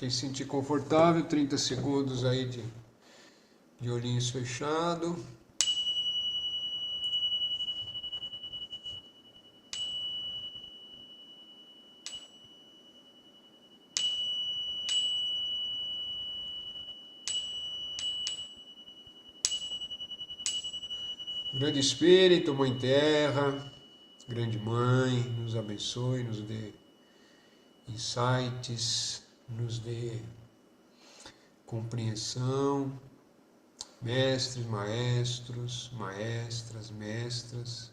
Quem se sentir confortável, 30 segundos aí de olhinhos fechados. Grande Espírito, Mãe Terra, Grande Mãe, nos abençoe, nos dê insights, nos dê compreensão, mestres, maestros, maestras, mestras,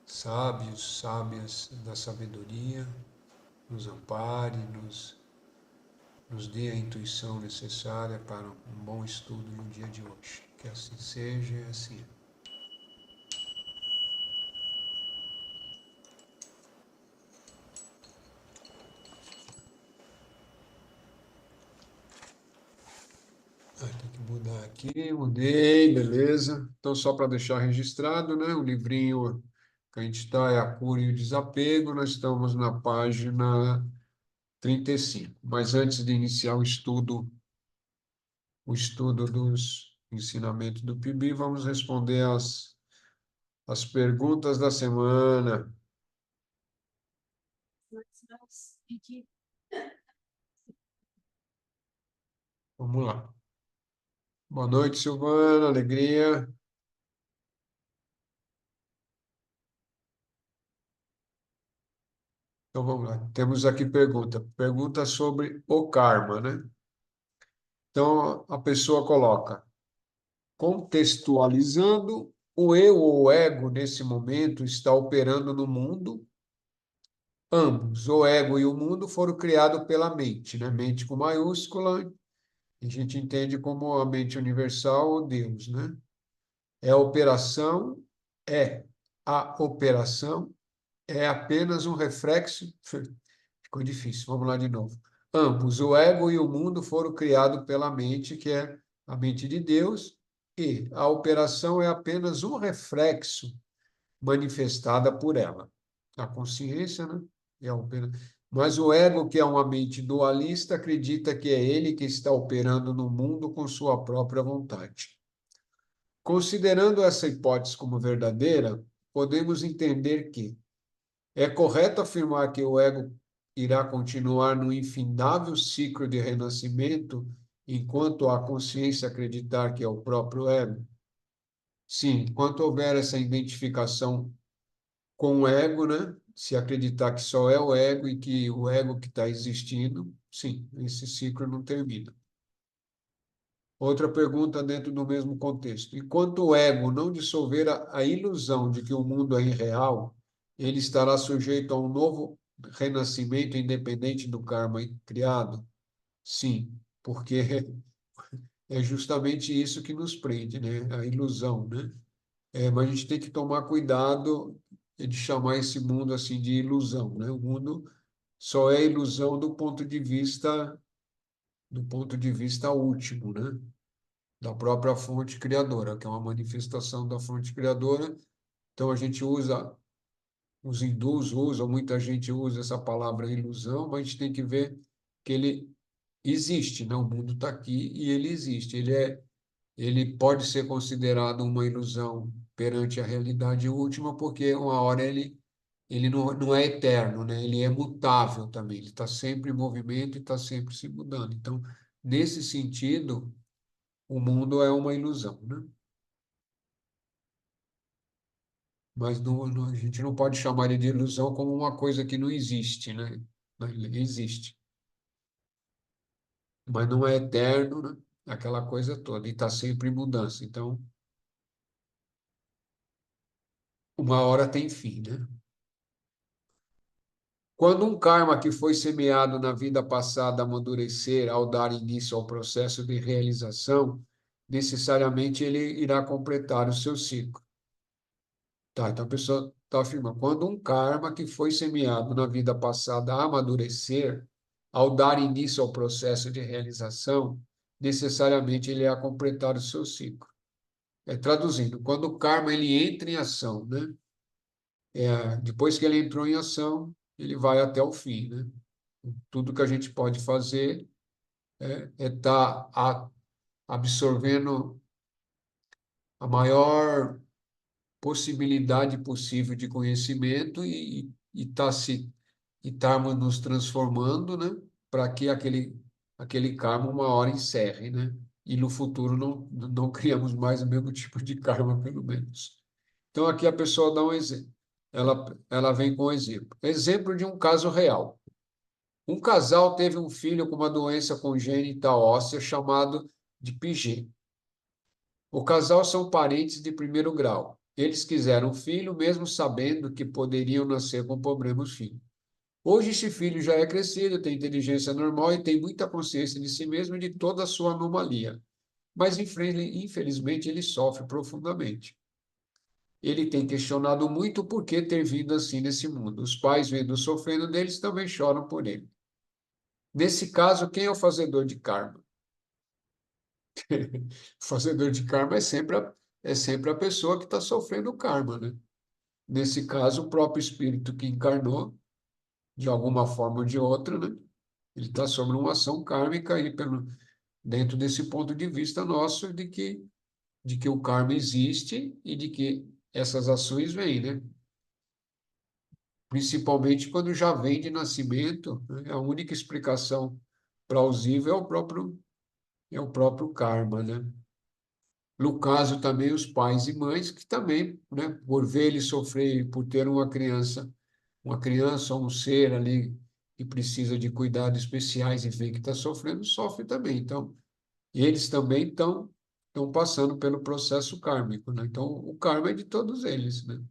sábios, sábias da sabedoria, nos ampare, nos dê a intuição necessária para um bom estudo no dia de hoje. Que assim seja e assim é. Tem que mudar aqui, mudei, beleza. Então, só para deixar registrado, né? O livrinho que a gente está é A Cura e o Desapego, nós estamos na página 35. Mas antes de iniciar o estudo dos ensinamentos do PIB, vamos responder as perguntas da semana. Vamos lá. Boa noite, Silvana, alegria. Então vamos lá. Temos aqui pergunta sobre o karma, né? Então a pessoa coloca: contextualizando, o eu ou o ego nesse momento está operando no mundo. Ambos, o ego e o mundo, foram criados pela mente, né? Mente com maiúscula, a gente entende como a mente universal ou Deus, né? É a operação, é a operação, é apenas um reflexo. Ficou difícil, vamos lá de novo. Ambos, o ego e o mundo, foram criados pela mente, que é a mente de Deus, e a operação é apenas um reflexo manifestada por ela. A consciência, né? É a opera... Mas o ego, que é uma mente dualista, acredita que é ele que está operando no mundo com sua própria vontade. Considerando essa hipótese como verdadeira, podemos entender que é correto afirmar que o ego irá continuar no infindável ciclo de renascimento enquanto a consciência acreditar que é o próprio ego? Sim, enquanto houver essa identificação com o ego, né? Se acreditar que só é o ego e que o ego que está existindo, sim, esse ciclo não termina. Outra pergunta dentro do mesmo contexto. Enquanto o ego não dissolver a ilusão de que o mundo é irreal, ele estará sujeito a um novo renascimento independente do karma criado? Sim, porque é justamente isso que nos prende, né? A ilusão, né? Mas a gente tem que tomar cuidado de chamar esse mundo assim de ilusão, né? O mundo só é ilusão do ponto de vista último, né? Da própria fonte criadora, que é uma manifestação da fonte criadora. Então a gente usa, os hindus usam, muita gente usa essa palavra ilusão, mas a gente tem que ver que ele existe, né? O mundo está aqui e ele existe. Ele pode ser considerado uma ilusão perante a realidade última, porque uma hora ele não é eterno, né? Ele é mutável também, ele está sempre em movimento e está sempre se mudando. Então, nesse sentido, o mundo é uma ilusão, né? Mas a gente não pode chamar ele de ilusão como uma coisa que não existe, né? Ele existe, mas não é eterno, né? Aquela coisa toda, e está sempre em mudança. Então, uma hora tem fim, né? Quando um karma que foi semeado na vida passada amadurecer ao dar início ao processo de realização, necessariamente ele irá completar o seu ciclo. Tá, então a pessoa está afirmando, quando um karma que foi semeado na vida passada amadurecer, ao dar início ao processo de realização, necessariamente ele irá completar o seu ciclo. Traduzindo, quando o karma ele entra em ação, né? Depois que ele entrou em ação, ele vai até o fim, né? Tudo que a gente pode fazer é estar absorvendo a maior possibilidade possível de conhecimento e tá se e estarmos nos transformando, né, para que aquele karma uma hora encerre, né? E no futuro não criamos mais o mesmo tipo de karma, pelo menos. Então aqui a pessoa dá um exemplo. Ela vem com um exemplo. Exemplo de um caso real. Um casal teve um filho com uma doença congênita óssea chamado de Piget. O casal são parentes de primeiro grau. Eles quiseram um filho, mesmo sabendo que poderiam nascer com problemas físicos. Hoje, esse filho já é crescido, tem inteligência normal e tem muita consciência de si mesmo e de toda a sua anomalia. Mas, infelizmente, ele sofre profundamente. Ele tem questionado muito o porquê ter vindo assim nesse mundo. Os pais, vendo o sofrendo deles, também choram por ele. Nesse caso, quem é o fazedor de karma? O fazedor de karma é sempre a pessoa que está sofrendo o karma, né? Nesse caso, o próprio espírito que encarnou, de alguma forma ou de outra, né? Ele está sobre uma ação kármica aí dentro desse ponto de vista nosso de que o karma existe e de que essas ações vêm, né? Principalmente quando já vem de nascimento, né? A única explicação plausível é o próprio karma, né? No caso também os pais e mães que também, né, por ver ele sofrer, por ter uma criança ou um ser ali que precisa de cuidados especiais e vê que está sofrendo, sofre também. Então, eles também estão passando pelo processo kármico, né? Então, o karma é de todos eles, né?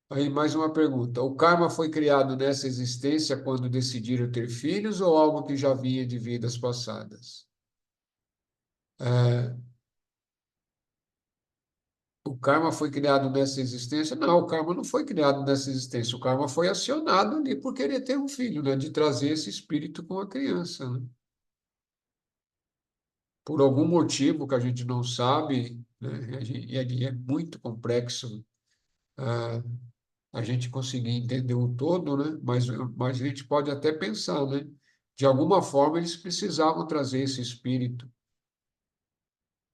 Aí, mais uma pergunta. O karma foi criado nessa existência quando decidiram ter filhos ou algo que já vinha de vidas passadas? É, o karma foi criado nessa existência? Não, o karma não foi criado nessa existência. O karma foi acionado ali por querer ter um filho, né? De trazer esse espírito com a criança, né? Por algum motivo que a gente não sabe, né? E é muito complexo a gente conseguir entender o todo, né? Mas a gente pode até pensar, né? De alguma forma eles precisavam trazer esse espírito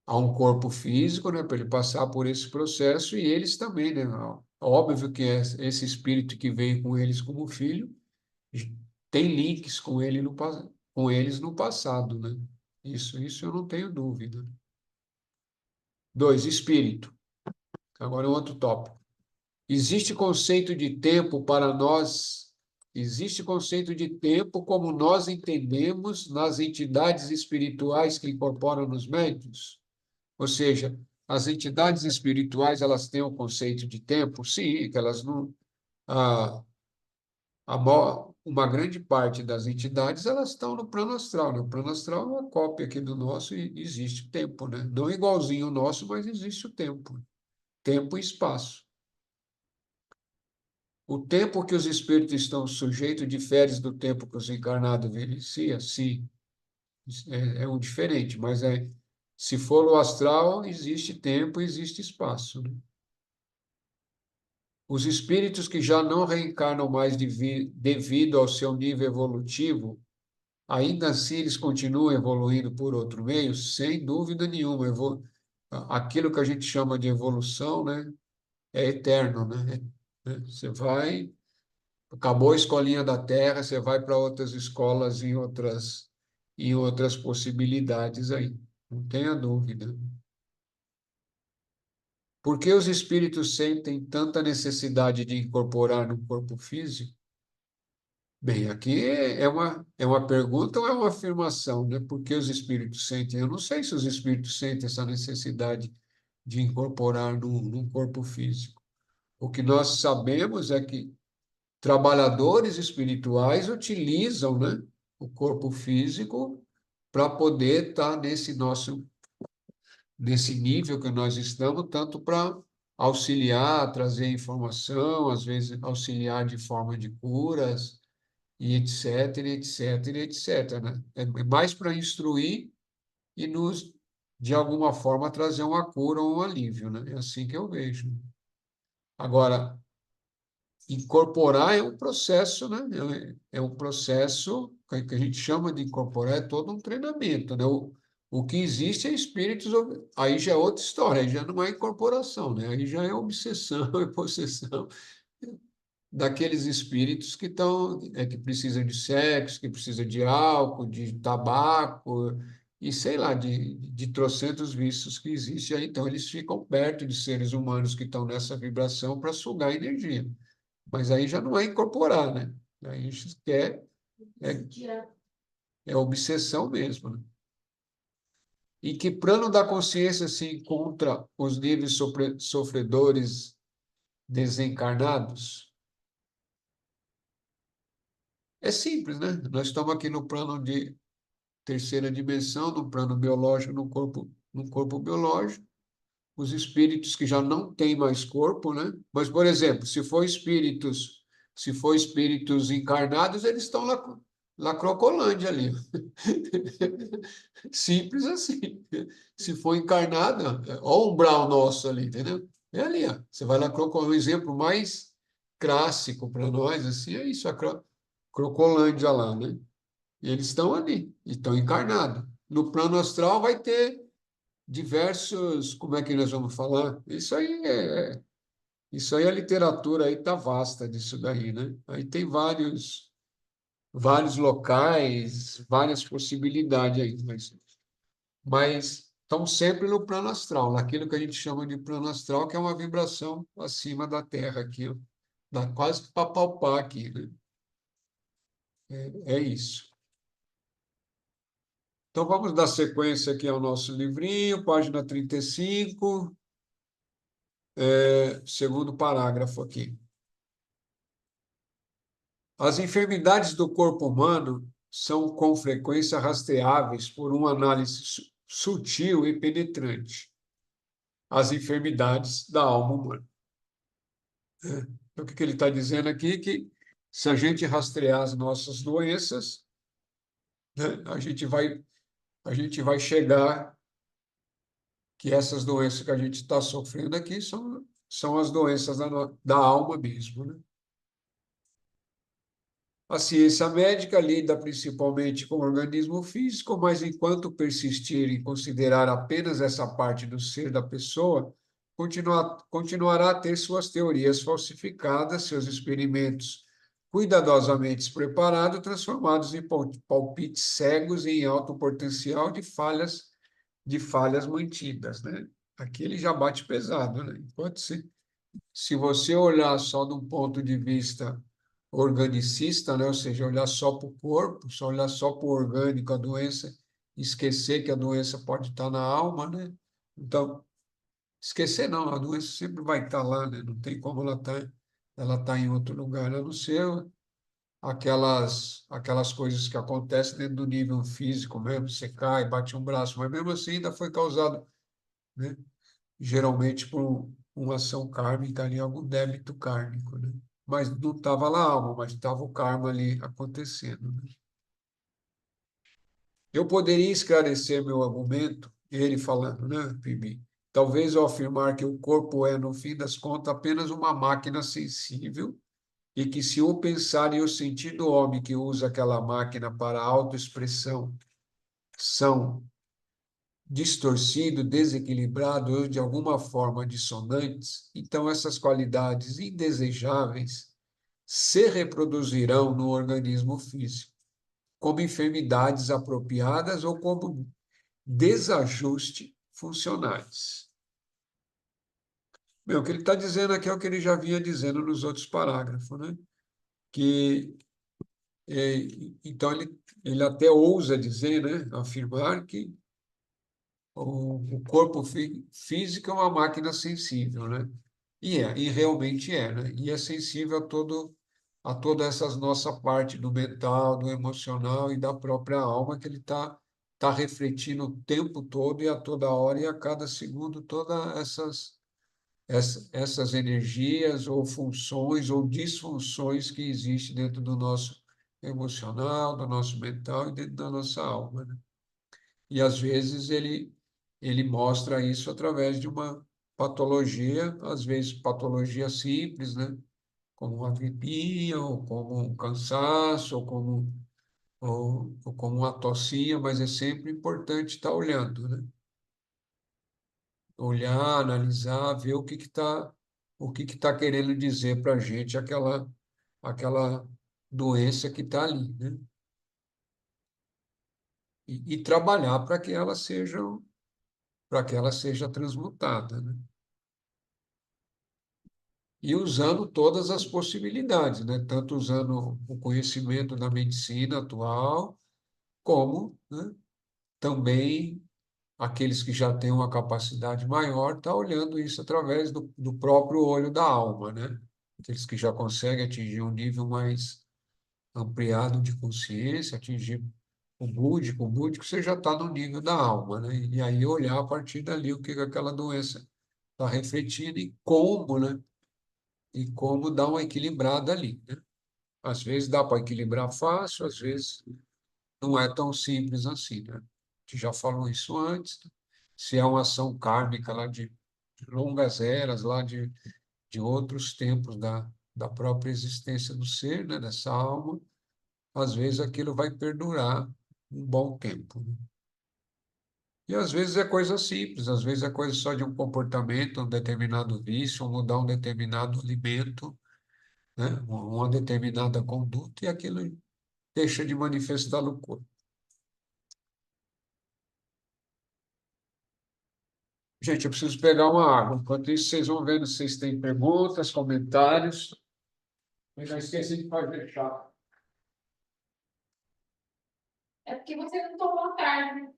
a um corpo físico, né? Para ele passar por esse processo e eles também, né? Óbvio que esse espírito que veio com eles como filho tem links com eles no passado, né? Isso eu não tenho dúvida. Dois, espírito. Agora é um outro tópico. Existe conceito de tempo para nós, existe conceito de tempo como nós entendemos nas entidades espirituais que incorporam nos médiuns? Ou seja, as entidades espirituais, elas têm o conceito de tempo? Sim, que elas não... A, uma grande parte das entidades, elas estão no plano astral, né? O plano astral é uma cópia aqui do nosso e existe o tempo, né? Não igualzinho o nosso, mas existe o tempo. Tempo e espaço. O tempo que os espíritos estão sujeitos difere do tempo que os encarnados vivenciam? Sim, é um diferente, mas se for o astral, existe tempo e existe espaço, né? Os espíritos que já não reencarnam mais devido ao seu nível evolutivo, ainda assim eles continuam evoluindo por outro meio? Sem dúvida nenhuma. Aquilo que a gente chama de evolução, né, é eterno, né? Você vai. Acabou a escolinha da Terra, você vai para outras escolas em outras possibilidades aí. Não tenha dúvida. Por que os espíritos sentem tanta necessidade de incorporar no corpo físico? Bem, aqui é uma pergunta ou é uma afirmação, né? Por que os espíritos sentem? Eu não sei se os espíritos sentem essa necessidade de incorporar no corpo físico. O que nós sabemos é que trabalhadores espirituais utilizam, né, o corpo físico para poder estar nesse nível que nós estamos, tanto para auxiliar, trazer informação, às vezes auxiliar de forma de curas, e etc, etc, etc, né? É mais para instruir e de alguma forma, trazer uma cura ou um alívio, né? É assim que eu vejo. Agora, incorporar é um processo, né? É um processo que a gente chama de incorporar, é todo um treinamento, né? O que existe é espíritos, aí já é outra história, aí já não é incorporação, né? Aí já é obsessão e possessão daqueles espíritos que estão, que precisam de sexo, que precisam de álcool, de tabaco e sei lá, de trocentos vícios que existem aí. Então, eles ficam perto de seres humanos que estão nessa vibração para sugar energia. Mas aí já não é incorporar, né? Aí a gente quer, é obsessão mesmo, né? E que plano da consciência se encontra os níveis sofredores desencarnados? É simples, né? Nós estamos aqui no plano de terceira dimensão, no plano biológico, no corpo biológico. Os espíritos que já não têm mais corpo, né? Mas, por exemplo, se for espíritos encarnados, eles estão lá na Crocolândia ali. Simples assim. Se for encarnado, olha o umbral nosso ali, entendeu? É ali, ó. Você vai na Crocolândia, o exemplo mais clássico para nós, assim, é isso, a Crocolândia lá, né? E eles estão ali, e estão encarnados. No plano astral vai ter diversos, como é que nós vamos falar? Isso aí a literatura aí tá vasta disso daí, né? Aí tem vários locais, várias possibilidades aí, mas estão sempre no plano astral, naquilo que a gente chama de plano astral, que é uma vibração acima da Terra aqui, ó. Dá quase para palpar aqui, né? É isso. Então vamos dar sequência aqui ao nosso livrinho, página 35, segundo parágrafo aqui. As enfermidades do corpo humano são com frequência rastreáveis por uma análise sutil e penetrante. As enfermidades da alma humana. Então, o que ele está dizendo aqui? Que se a gente rastrear as nossas doenças, né, a gente vai chegar que essas doenças que a gente está sofrendo aqui são as doenças da alma mesmo, né? A ciência médica lida principalmente com o organismo físico, mas enquanto persistir em considerar apenas essa parte do ser da pessoa, continuará a ter suas teorias falsificadas, seus experimentos cuidadosamente preparados, transformados em palpites cegos e em alto potencial de falhas mantidas, né? Aqui ele já bate pesado, né? Enquanto se você olhar só de um ponto de vista organicista, né? Ou seja, olhar só para o corpo, só olhar só para o orgânico, a doença, esquecer que a doença pode estar na alma, né? Então, esquecer não, a doença sempre vai estar lá, né? Não tem como ela tá em outro lugar, a não ser aquelas coisas que acontecem dentro do nível físico mesmo, você cai, bate um braço, mas mesmo assim ainda foi causado, né? Geralmente por uma ação kármica ali, algum débito kármico, né? Mas não estava lá a alma, mas estava o karma ali acontecendo, né? Eu poderia esclarecer meu argumento, ele falando, né, Pibi? Talvez ao afirmar que o corpo é, no fim das contas, apenas uma máquina sensível e que se o pensar e o sentir do homem que usa aquela máquina para autoexpressão são distorcido, desequilibrado ou de alguma forma dissonantes, então essas qualidades indesejáveis se reproduzirão no organismo físico, como enfermidades apropriadas ou como desajuste funcionais. Bem, o que ele está dizendo aqui é o que ele já vinha dizendo nos outros parágrafos, né? Que, é, então, ele até ousa dizer, né? Afirmar que o corpo físico é uma máquina sensível, né? E realmente é, né? E é sensível a toda essa nossa parte do mental, do emocional e da própria alma que ele tá refletindo o tempo todo e a toda hora e a cada segundo todas essas energias ou funções ou disfunções que existem dentro do nosso emocional, do nosso mental e dentro da nossa alma, né? E às vezes ele mostra isso através de uma patologia, às vezes patologia simples, né? como uma gripinha, ou como um cansaço, ou como uma tossinha, mas é sempre importante estar olhando, né? Olhar, analisar, ver o que está querendo dizer para a gente aquela doença que está ali, né? E trabalhar para que ela seja transmutada, né? E usando todas as possibilidades, né? Tanto usando o conhecimento da medicina atual, como, né, também aqueles que já têm uma capacidade maior, tá olhando isso através do próprio olho da alma, né? Aqueles que já conseguem atingir um nível mais ampliado de consciência, atingir o búdico você já está no nível da alma, né? E aí olhar a partir dali o que que aquela doença está refletindo e como, né? E como dar uma equilibrada ali, né? Às vezes dá para equilibrar fácil, às vezes não é tão simples assim, né? A gente já falou isso antes. Se é uma ação kármica lá de longas eras, lá de outros tempos da própria existência do ser, né? Dessa alma, às vezes aquilo vai perdurar um bom tempo, né? E às vezes é coisa simples, às vezes é coisa só de um comportamento, um determinado vício, ou mudar um determinado alimento, né? Uma determinada conduta, e aquilo deixa de manifestar no corpo. Gente, eu preciso pegar uma água. Enquanto isso, vocês vão vendo se vocês têm perguntas, comentários. Eu não esqueci de fazer chá. É porque você não tomou carne.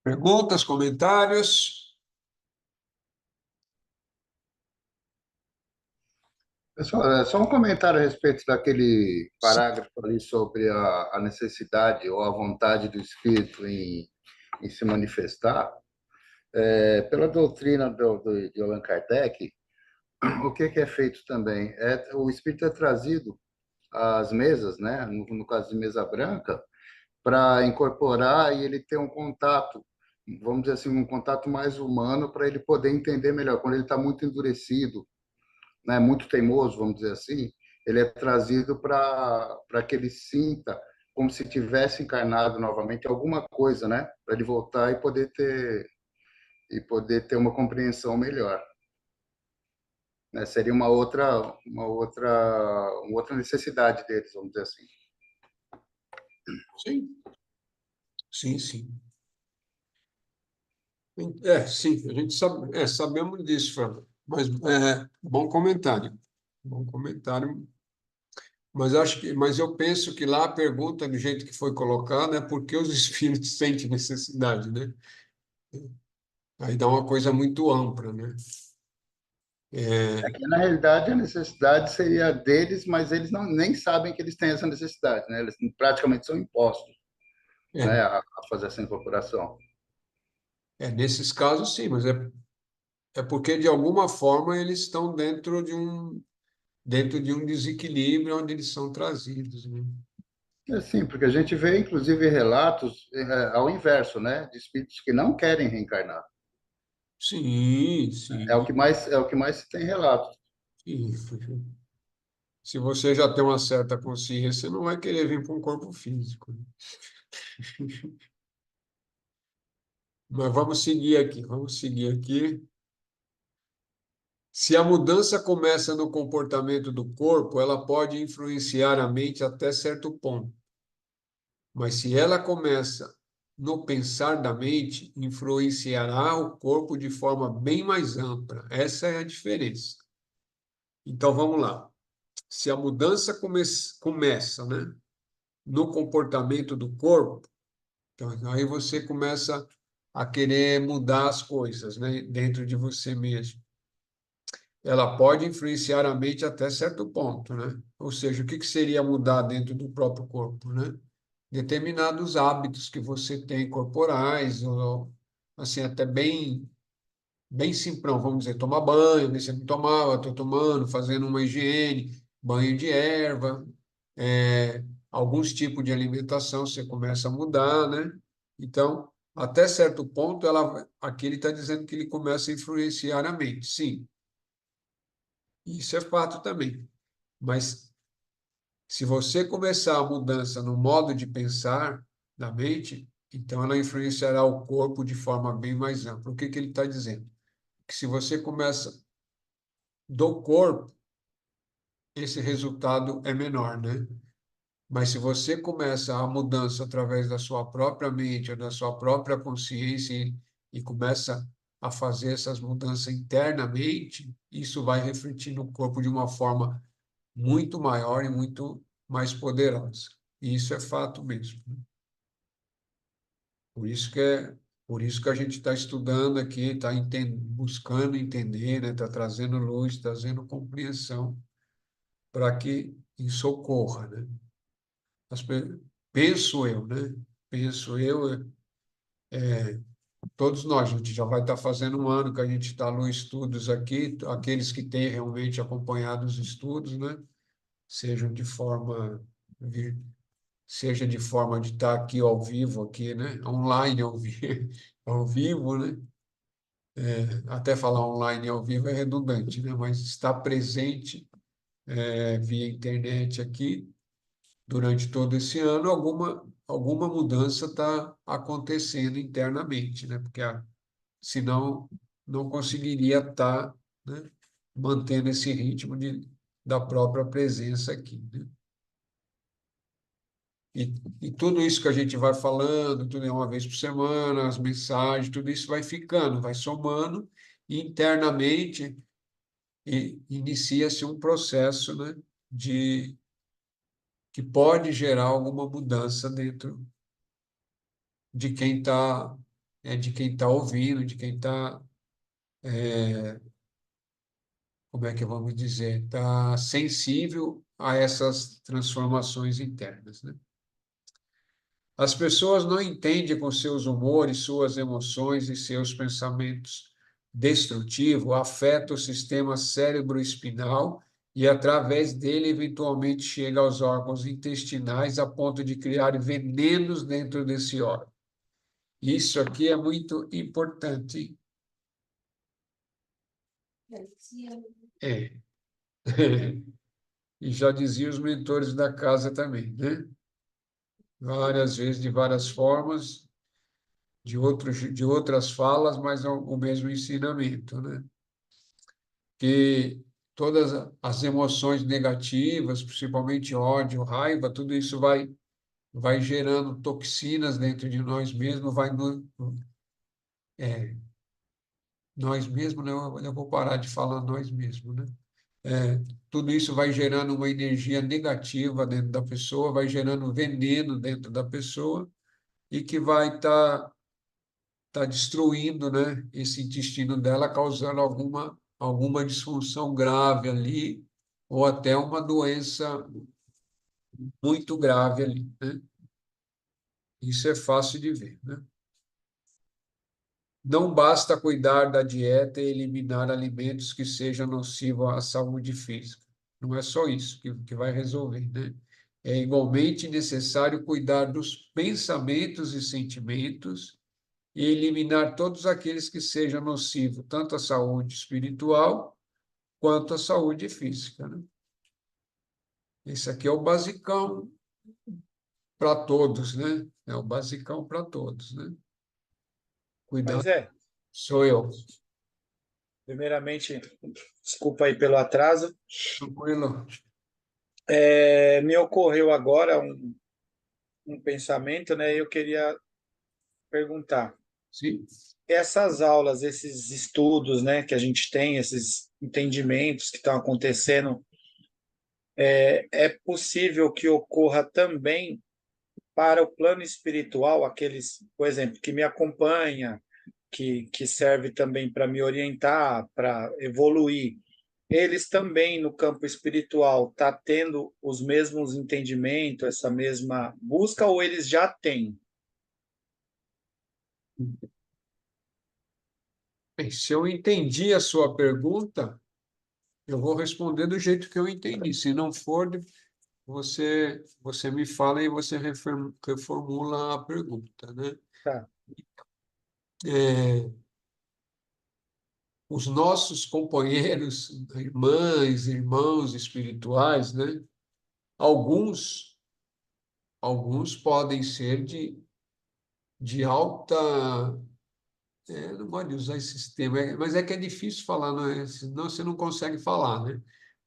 Perguntas, comentários? Pessoal, só um comentário a respeito daquele parágrafo ali sobre a necessidade ou a vontade do espírito em se manifestar. Pela doutrina de Allan Kardec, o que é feito também? O espírito é trazido às mesas, né? No caso de mesa branca, para incorporar e ele ter um contato, vamos dizer assim, um contato mais humano para ele poder entender melhor. Quando ele está muito endurecido, né, muito teimoso, vamos dizer assim, ele é trazido para que ele sinta como se tivesse encarnado novamente alguma coisa, né, para ele voltar e poder ter uma compreensão melhor. Né? Seria uma outra necessidade deles, vamos dizer assim. Sim, sim, sim. Sim, a gente sabe, sabemos disso, Fábio. Mas bom comentário. Bom comentário. Mas eu penso que lá a pergunta, do jeito que foi colocada, é por que os espíritos sentem necessidade, né? Aí dá uma coisa muito ampla, né? É que, na realidade, a necessidade seria deles, mas eles não, nem sabem que eles têm essa necessidade, né? Eles praticamente são impostos, né, É, a fazer essa incorporação. nesses casos, sim, mas é porque, de alguma forma, eles estão dentro de um desequilíbrio onde eles são trazidos, né? É sim, porque a gente vê, inclusive, relatos ao inverso, né, de espíritos que não querem reencarnar. Sim, sim, É o que mais se tem relatos. sim. Se você já tem uma certa consciência, você não vai querer vir para um corpo físico, né? Mas vamos seguir aqui. Se a mudança começa no comportamento do corpo, ela pode influenciar a mente até certo ponto. Mas se ela começa no pensar da mente, influenciará o corpo de forma bem mais ampla. Essa é a diferença. Então vamos lá. Se a mudança começa, né, no comportamento do corpo, então, aí você começa a querer mudar as coisas, né, dentro de você mesmo. Ela pode influenciar a mente até certo ponto, né? Ou seja, o que que seria mudar dentro do próprio corpo, né? Determinados hábitos que você tem corporais, ou assim, até bem simprão, vamos dizer, tomar banho, né? Você não tomava, estou tomando, fazendo uma higiene, banho de erva, alguns tipos de alimentação você começa a mudar, né? Então, até certo ponto, aqui ele está dizendo que ele começa a influenciar a mente. Sim, isso é fato também. Mas se você começar a mudança no modo de pensar da mente, então ela influenciará o corpo de forma bem mais ampla. O que que ele está dizendo? Que se você começa do corpo, esse resultado é menor, né? Mas se você começa a mudança através da sua própria mente, ou da sua própria consciência, e começa a fazer essas mudanças internamente, isso vai refletir no corpo de uma forma muito maior e muito mais poderosa. E isso é fato mesmo, né? Por isso que por isso que a gente está estudando aqui, está buscando entender, né? Está trazendo luz, trazendo compreensão para que isso ocorra, né? As pe- Penso eu, né? Penso eu, todos nós, a gente já vai estar fazendo um ano que a gente está nos estudos aqui, aqueles que têm realmente acompanhado os estudos, né? Sejam de forma, vir- seja de forma de estar aqui ao vivo, aqui, né? Online ao vivo, né? Até falar online ao vivo é redundante, né? Mas estar presente, via internet aqui, durante todo esse ano, alguma mudança está acontecendo internamente, né? Porque senão não conseguiria estar, né, mantendo esse ritmo da própria presença aqui, né? E tudo isso que a gente vai falando, tudo é uma vez por semana, as mensagens, tudo isso vai ficando, vai somando, e internamente inicia-se um processo, né, que pode gerar alguma mudança dentro de quem está de quem está ouvindo, de quem está, como é que vamos dizer, está sensível a essas transformações internas, né? As pessoas não entendem com seus humores, suas emoções e seus pensamentos destrutivos, afeta o sistema cérebro-espinal e, através dele, eventualmente chega aos órgãos intestinais a ponto de criar venenos dentro desse órgão. Isso aqui é muito importante. É. E já dizia os mentores da casa também, né? Várias vezes, de várias formas, de outras falas, mas o mesmo ensinamento, né? Que todas as emoções negativas, principalmente ódio, raiva, tudo isso vai gerando toxinas dentro de nós mesmos, nós mesmos, né? Eu vou parar de falar nós mesmos, né? Tudo isso vai gerando uma energia negativa dentro da pessoa, vai gerando veneno dentro da pessoa e que vai tá destruindo, né, esse intestino dela, causando alguma disfunção grave ali, ou até uma doença muito grave ali, né? Isso é fácil de ver, né? Não basta cuidar da dieta e eliminar alimentos que sejam nocivos à saúde física. Não é só isso que vai resolver, né? É igualmente necessário cuidar dos pensamentos e sentimentos e eliminar todos aqueles que sejam nocivos, tanto à saúde espiritual quanto à saúde física, né? Esse aqui é o basicão para todos, né? É o basicão para todos, né? Mas Cuidado, sou eu. primeiramente, desculpa aí pelo atraso. Tranquilo? Me ocorreu agora um pensamento, né? Eu queria perguntar: Sim. essas aulas, esses estudos, né, que a gente tem, esses entendimentos que estão acontecendo, é possível que ocorra também para o plano espiritual, aqueles, por exemplo, que me acompanha, que serve também para me orientar, para evoluir, eles também no campo espiritual tá tendo os mesmos entendimentos, essa mesma busca, ou eles já têm? Bem, se eu entendi a sua pergunta, eu vou responder do jeito que eu entendi. Se não for, você me fala e você reformula a pergunta, né? Tá. É, os nossos companheiros, irmãs, irmãos espirituais, né? Alguns, alguns podem ser de alta, não gosto de usar esse termo, mas é que é difícil falar, não é? Senão você não consegue falar, né?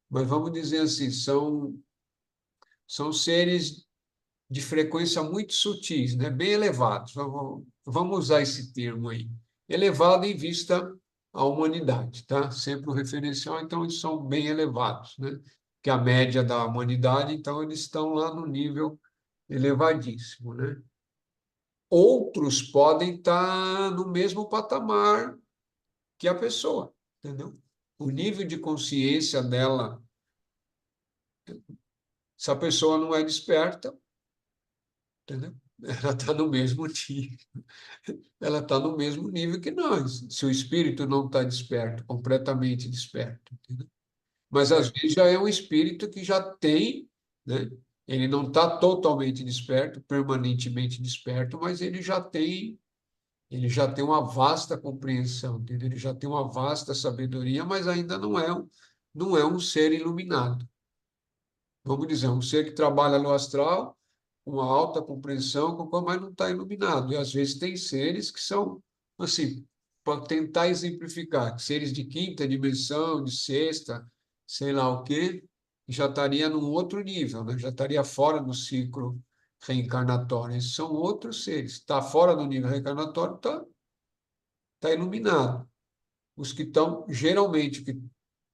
Mas vamos dizer assim, são seres de frequência muito sutis, né? Bem elevados. Vamos usar esse termo aí. Elevado em vista à humanidade, tá? Sempre um referencial, então eles são bem elevados, né? Que a média da humanidade, então eles estão lá no nível elevadíssimo, né? Outros podem estar no mesmo patamar que a pessoa, entendeu? O nível de consciência dela, se a pessoa não é desperta, entendeu? Ela está no mesmo nível. Ela está no mesmo nível que nós. Se o espírito não está desperto, completamente desperto, entendeu? Mas às Certo. vezes já é um espírito que já tem, né? Ele não está totalmente desperto, permanentemente desperto, mas ele já tem uma vasta compreensão, entendeu? Ele já tem uma vasta sabedoria, mas ainda não é um ser iluminado. Vamos dizer, um ser que trabalha no astral, com uma alta compreensão, mas não está iluminado. E às vezes tem seres que são, assim, para tentar exemplificar, seres de quinta dimensão, de sexta, sei lá o quê, já estaria num outro nível, né? Já estaria fora do ciclo reencarnatório. Esses são outros seres. Está fora do nível reencarnatório, está iluminado. Os que estão, geralmente,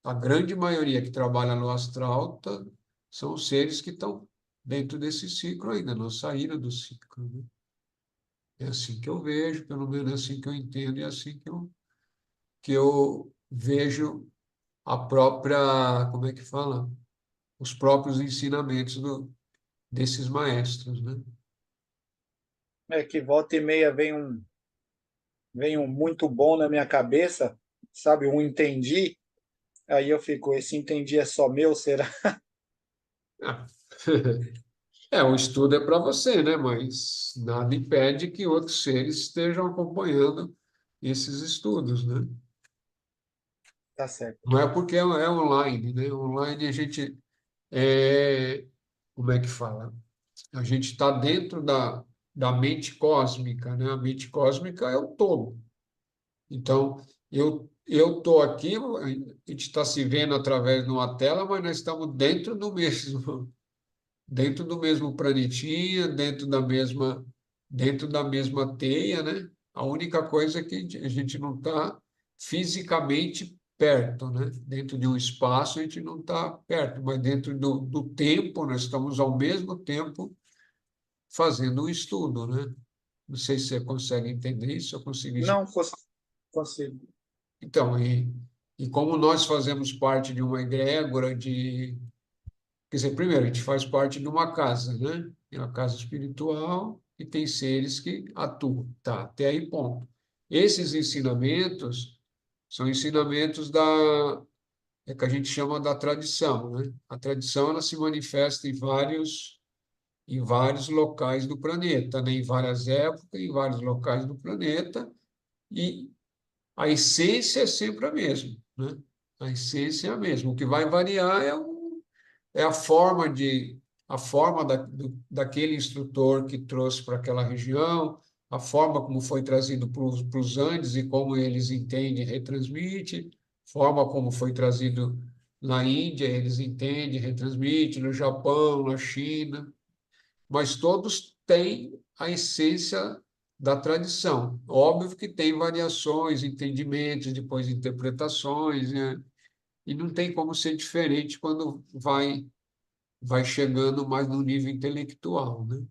a grande maioria que trabalha no astral são os seres que estão dentro desse ciclo ainda, não saíram do ciclo, né? É assim que eu vejo, pelo menos é assim que eu entendo, e é assim que eu vejo a própria, como é que fala? Os próprios ensinamentos desses maestros, né? É que volta e meia vem um muito bom na minha cabeça, sabe? Um entendi. Aí eu fico, esse entendi é só meu, será? Ah, o estudo é para você, né? Mas nada impede que outros seres estejam acompanhando esses estudos, né? Tá certo. Não é porque é online, né? Online a gente como é que fala? A gente está dentro da mente cósmica, né? A mente cósmica é o todo. Então, eu estou aqui, a gente está se vendo através de uma tela, mas nós estamos dentro do mesmo planetinha, dentro da mesma teia, né? A única coisa é que a gente não está fisicamente perto, né? Dentro de um espaço a gente não está perto, mas dentro do tempo nós estamos ao mesmo tempo fazendo um estudo, né? Não sei se você consegue entender isso, eu consegui. Não consigo. Então, e como nós fazemos parte de uma egrégora quer dizer, primeiro, a gente faz parte de uma casa, né? É uma casa espiritual e tem seres que atuam. Tá, até aí, ponto. Esses ensinamentos são ensinamentos que a gente chama da tradição, né? A tradição, ela se manifesta em vários locais do planeta, né? Em várias épocas, em vários locais do planeta, e a essência é sempre a mesma, né? A essência é a mesma. O que vai variar é a forma daquele instrutor que trouxe para aquela região, a forma como foi trazido para os Andes e como eles entendem e retransmite, forma como foi trazido na Índia, eles entendem, retransmite, no Japão, na China, mas todos têm a essência da tradição. Óbvio que tem variações, entendimentos, depois interpretações, né? E não tem como ser diferente quando vai chegando mais no nível intelectual, né?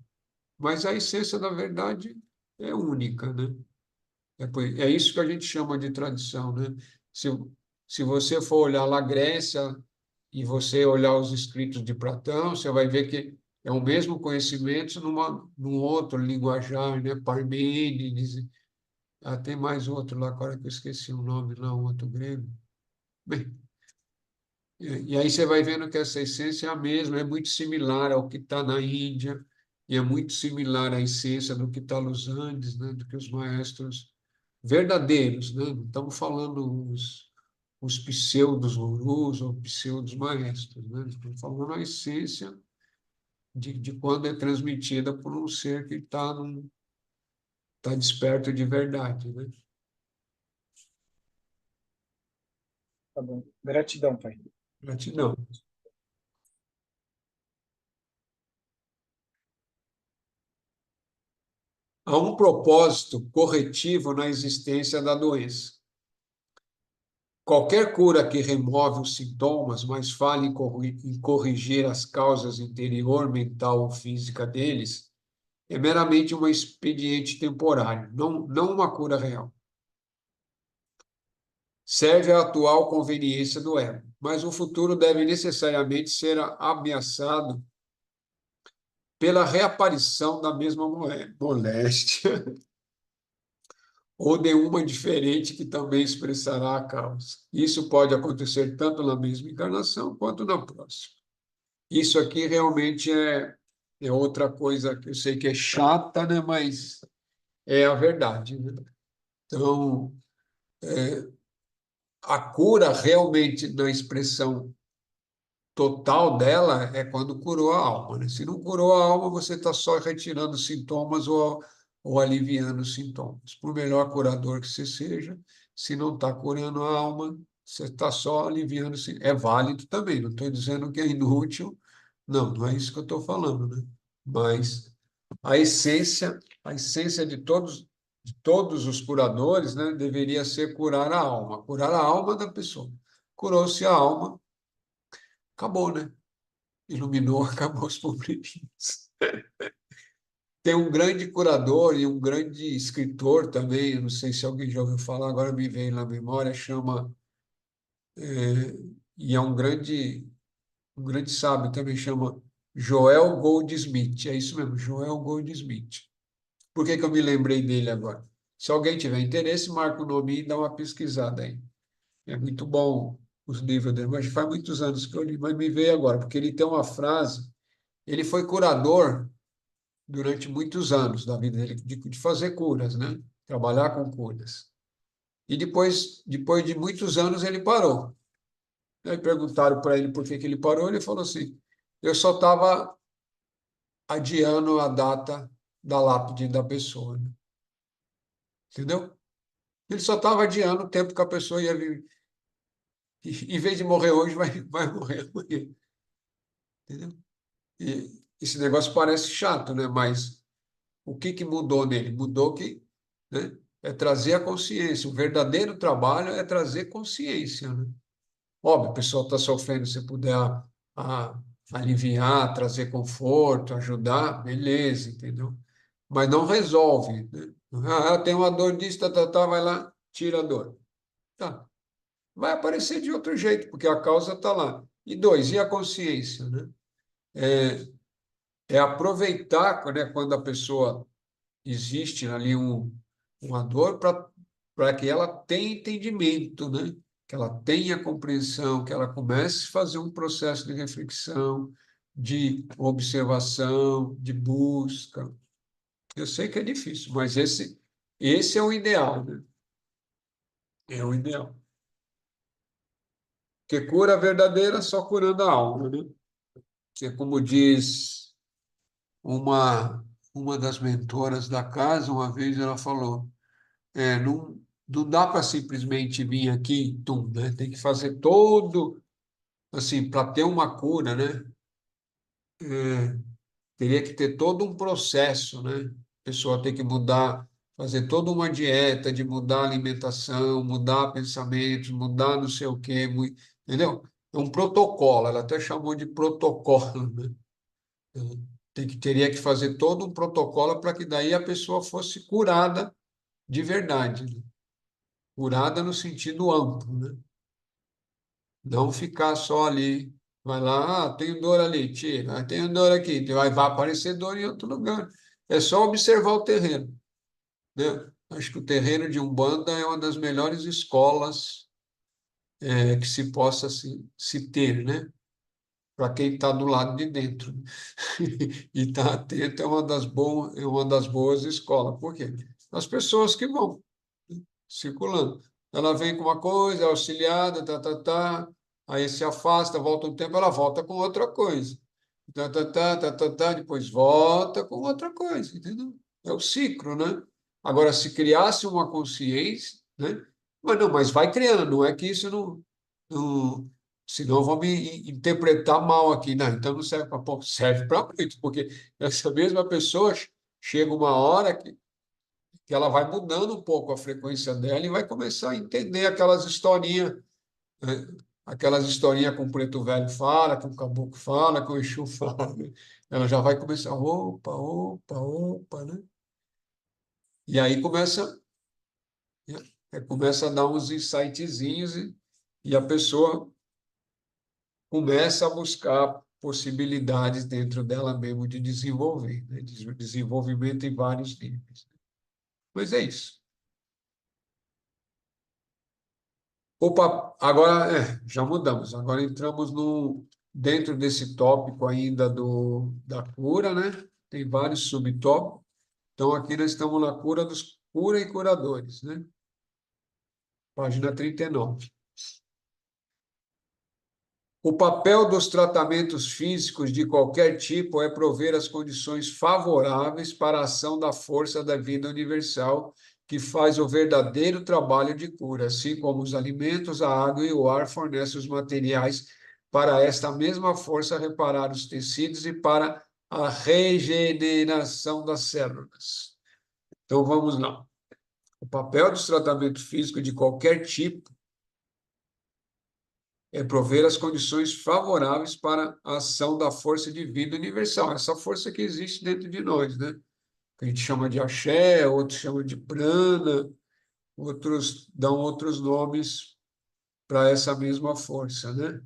Mas a essência da verdade é única, né? É isso que a gente chama de tradição, né? Se, se você for olhar lá a Grécia e você olhar os escritos de Platão, você vai ver que é o mesmo conhecimento num outro linguajar, né? Parmênides, tem mais outro lá, agora que eu esqueci o nome lá, um outro grego. Bem, E aí você vai vendo que essa essência é a mesma, é muito similar ao que está na Índia, e é muito similar à essência do que está nos Andes, né? Do que os maestros verdadeiros, né? Não estamos falando os pseudos gurus ou pseudos maestros, né? Estamos falando a essência de quando é transmitida por um ser que tá desperto de verdade, né? Tá bom. Gratidão, pai. Gratidão. Há um propósito corretivo na existência da doença. Qualquer cura que remove os sintomas, mas fale em corrigir as causas interior, mental ou física deles, é meramente um expediente temporário, não uma cura real. Serve à atual conveniência do ego, mas o futuro deve necessariamente ser ameaçado pela reaparição da mesma moléstia ou de uma diferente que também expressará a causa. Isso pode acontecer tanto na mesma encarnação quanto na próxima. Isso aqui realmente é outra coisa que eu sei que é chata, né? Mas é a verdade, né? Então, a cura realmente na expressão total dela é quando curou a alma, né? Se não curou a alma, você está só retirando sintomas ou aliviando os sintomas. Por melhor curador que você seja, se não está curando a alma, você está só aliviando. É válido também, não estou dizendo que é inútil, não é isso que eu estou falando, né? Mas a essência de todos os curadores, né, deveria ser curar a alma da pessoa. Curou-se a alma, acabou, né? Iluminou, acabou os probleminhas. Tem um grande curador e um grande escritor também, não sei se alguém já ouviu falar, agora me veio na memória, e é um grande sábio também, chama Joel Goldsmith, é isso mesmo, Joel Goldsmith. Por que que eu me lembrei dele agora? Se alguém tiver interesse, marca o nome e dá uma pesquisada aí. É muito bom os livros dele, mas faz muitos anos que eu li, mas me veio agora, porque ele tem uma frase, ele foi curador durante muitos anos da vida dele, de fazer curas, né? Trabalhar com curas. E depois de muitos anos, ele parou. Aí perguntaram para ele por que que ele parou, ele falou assim, eu só estava adiando a data da lápide da pessoa, né? Entendeu? Ele só estava adiando o tempo que a pessoa ia viver. Em vez de morrer hoje, vai morrer amanhã. Entendeu? E esse negócio parece chato, né? Mas o que que mudou nele? Mudou que, né, é trazer a consciência. O verdadeiro trabalho é trazer consciência, né? Óbvio, a pessoa está sofrendo, se puder a- aliviar, trazer conforto, ajudar, beleza, entendeu? Mas não resolve, né? Ah, tem uma dor disso, vai lá, tira a dor. Tá. Vai aparecer de outro jeito, porque a causa está lá. E dois, e a consciência, né? É aproveitar, né, quando a pessoa existe ali uma dor para que ela tenha entendimento, né? Que ela tenha compreensão, que ela comece a fazer um processo de reflexão, de observação, de busca. Eu sei que é difícil, mas esse é o ideal, né? É o ideal. Porque cura verdadeira só curando a alma, né? Que é como diz uma das mentoras da casa, uma vez ela falou, não dá para simplesmente vir aqui, tum, né? Tem que fazer todo, assim, para ter uma cura, né? Teria que ter todo um processo, né? A pessoa tem que mudar, fazer toda uma dieta, de mudar a alimentação, mudar pensamentos, mudar não sei o quê, entendeu? É um protocolo, ela até chamou de protocolo, né? Teria que fazer todo um protocolo para que daí a pessoa fosse curada de verdade, né? Curada no sentido amplo, né? Não ficar só ali, vai lá, tenho dor ali, tira, tenho dor aqui, vai aparecer dor em outro lugar. É só observar o terreno, né? Acho que o terreno de Umbanda é uma das melhores escolas que se possa se ter, né? Para quem está do lado de dentro. E estar atento é uma das boas escolas. Por quê? As pessoas que vão circulando. Ela vem com uma coisa, é auxiliada, aí se afasta, volta um tempo, ela volta com outra coisa. Depois volta com outra coisa, entendeu? É o ciclo, né? Agora, se criasse uma consciência, né? Mas não, mas vai criando, não é que isso não senão vão me interpretar mal aqui. Não, então não serve para pouco, serve para muito, porque essa mesma pessoa chega uma hora que ela vai mudando um pouco a frequência dela e vai começar a entender né? Aquelas historinhas que o preto velho fala, que o caboclo fala, que o Exu fala, né? Ela já vai começar, opa, opa, opa, né? E aí começa a dar uns insightzinhos e a pessoa começa a buscar possibilidades dentro dela mesmo de desenvolver, né? Desenvolvimento em vários níveis. Mas é isso. Opa, agora já mudamos. Agora entramos dentro desse tópico ainda da cura, né? Tem vários subtópicos. Então, aqui nós estamos na cura dos cura e curadores, né? Página 39. O papel dos tratamentos físicos de qualquer tipo é prover as condições favoráveis para a ação da força da vida universal, que faz o verdadeiro trabalho de cura, assim como os alimentos, a água e o ar fornecem os materiais para esta mesma força reparar os tecidos e para a regeneração das células. Então vamos lá. O papel dos tratamentos físicos de qualquer tipo é prover as condições favoráveis para a ação da força de vida universal, essa força que existe dentro de nós, né? Que a gente chama de axé, outros chamam de prana, outros dão outros nomes para essa mesma força, né?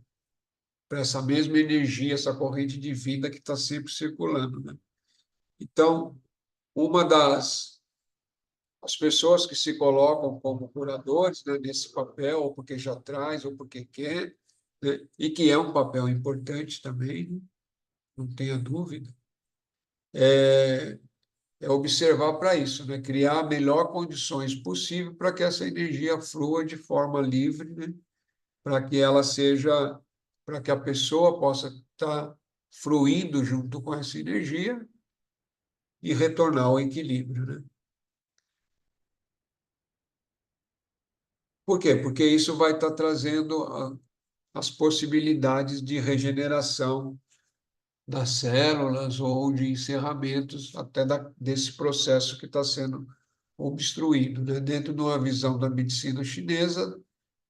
Para essa mesma energia, essa corrente de vida que está sempre circulando, né? Então, uma as pessoas que se colocam como curadores, né, nesse papel, ou porque já traz, ou porque quer, né, e que é um papel importante também, né, não tenha dúvida, é observar para isso, né, criar a melhor condições possível para que essa energia flua de forma livre, né, para que ela seja, para que a pessoa possa estar fluindo junto com essa energia e retornar ao equilíbrio, né? Por quê? Porque isso vai estar trazendo as possibilidades de regeneração das células ou de encerramentos até desse processo que está sendo obstruído, né? Dentro de uma visão da medicina chinesa,